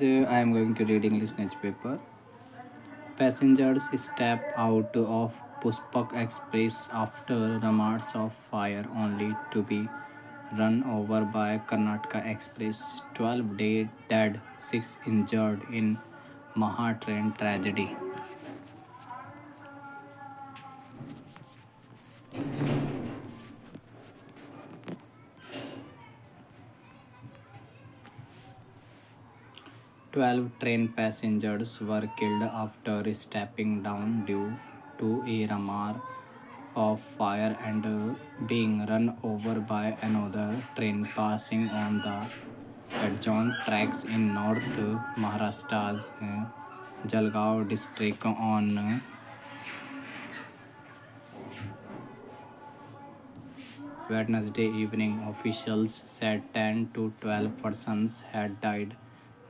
I am going to read English newspaper. Passengers step out of Puspak Express after remarks of fire only to be run over by Karnataka Express. 12 dead, 6 injured in Maha train tragedy. 12 train passengers were killed after stepping down due to a remark of fire and being run over by another train passing on the adjoined tracks in North Maharashtra's Jalgaon district on Wednesday evening. Officials said 10 to 12 persons had died.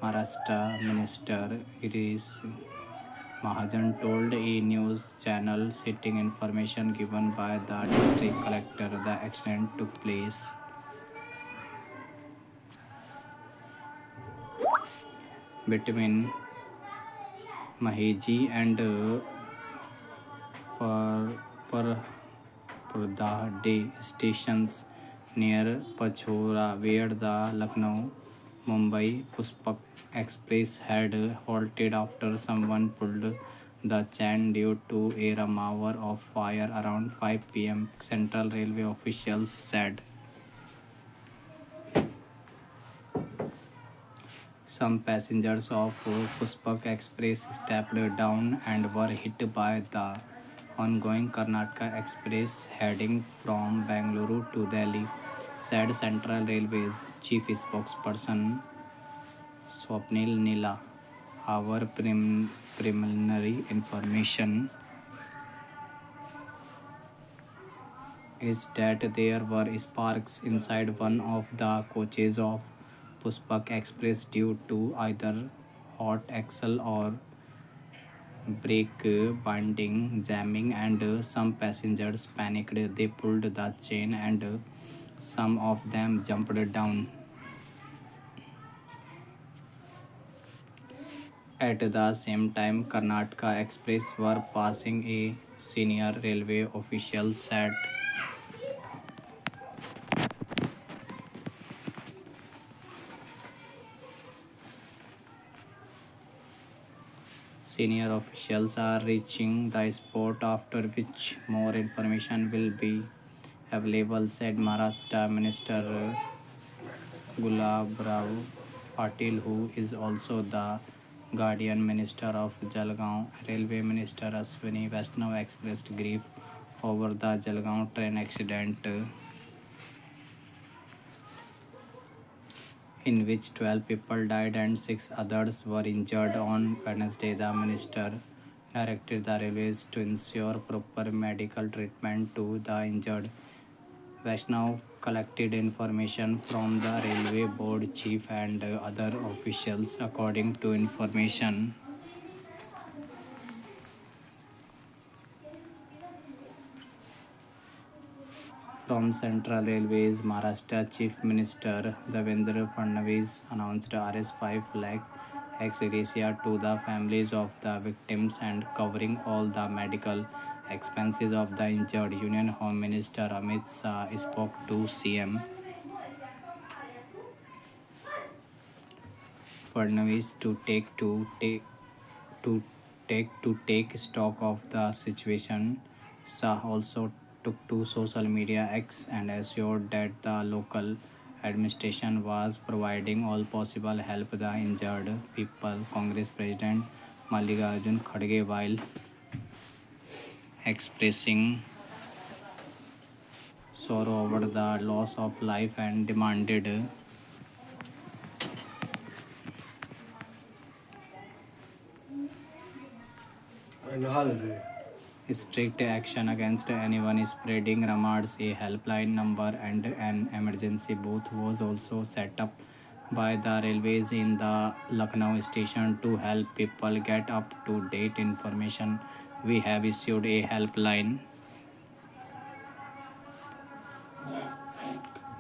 Maharashtra Minister Girish Mahajan told a news channel, citing information given by the district collector. The accident took place between Maheji and Pardade stations near Pachora, where the Lucknow Mumbai Puspak Express had halted after someone pulled the chain due to a removal of fire around 5 p.m. Central Railway officials said. Some passengers of Puspak Express stepped down and were hit by the ongoing Karnataka Express heading from Bangalore to Delhi, said Central Railways chief spokesperson Swapnil Nila. Our preliminary information is that there were sparks inside one of the coaches of Puspak Express due to either hot axle or brake binding jamming, and some passengers panicked. They pulled the chain and some of them jumped down. At the same time, Karnataka Express were passing, a senior railway official said. Senior officials are reaching the spot, after which more information will be available, said Maharashtra Minister Gulabrao Patil, who is also the Guardian Minister of Jalgaon. Railway Minister Ashwini Vaishnav expressed grief over the Jalgaon train accident, in which 12 people died and 6 others were injured. On Wednesday, the minister directed the railways to ensure proper medical treatment to the injured. Vaishnav collected information from the railway board chief and other officials. According to information from Central Railways, Maharashtra Chief Minister Devendra Fadnavis announced Rs 5 lakh ex gratia to the families of the victims and covering all the medical expenses of the injured. Union Home Minister Amit Shah spoke to CM Fadnavis to take stock of the situation. Shah also took to social media X and assured that the local administration was providing all possible help the injured people. Congress President Mallikarjun Kharge, while expressing sorrow over the loss of life, and demanded strict action against anyone spreading rumors. A helpline number and an emergency booth was also set up by the railways in the Lucknow station to help people get up to date information. We have issued a helpline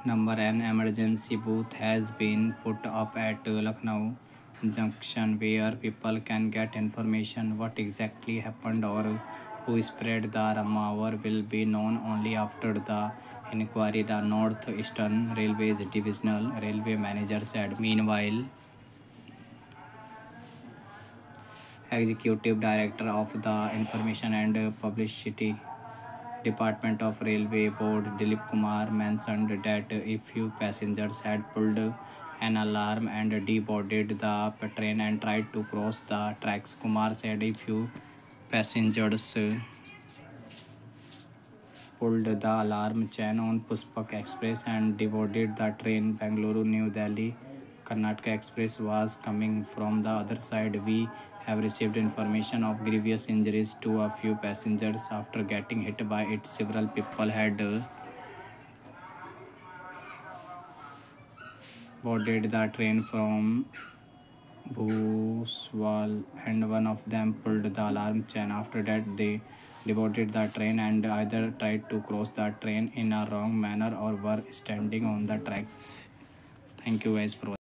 number. An emergency booth has been put up at Lucknow junction where people can get information. What exactly happened or who spread the rumor will be known only after the inquiry, the North Eastern Railway's divisional railway manager said. Meanwhile, Executive Director of the Information and Publicity Department of Railway Board Dilip Kumar mentioned that a few passengers had pulled an alarm and deboarded the train and tried to cross the tracks. Kumar said a few passengers pulled the alarm chain on Puspak Express and deboarded the train. Bangalore New Delhi Karnataka Express was coming from the other side. We have received information of grievous injuries to a few passengers after getting hit by it. Several people had boarded the train from Bhuswal and one of them pulled the alarm chain. After that, they deboarded the train and either tried to cross the train in a wrong manner or were standing on the tracks. Thank you guys for watching.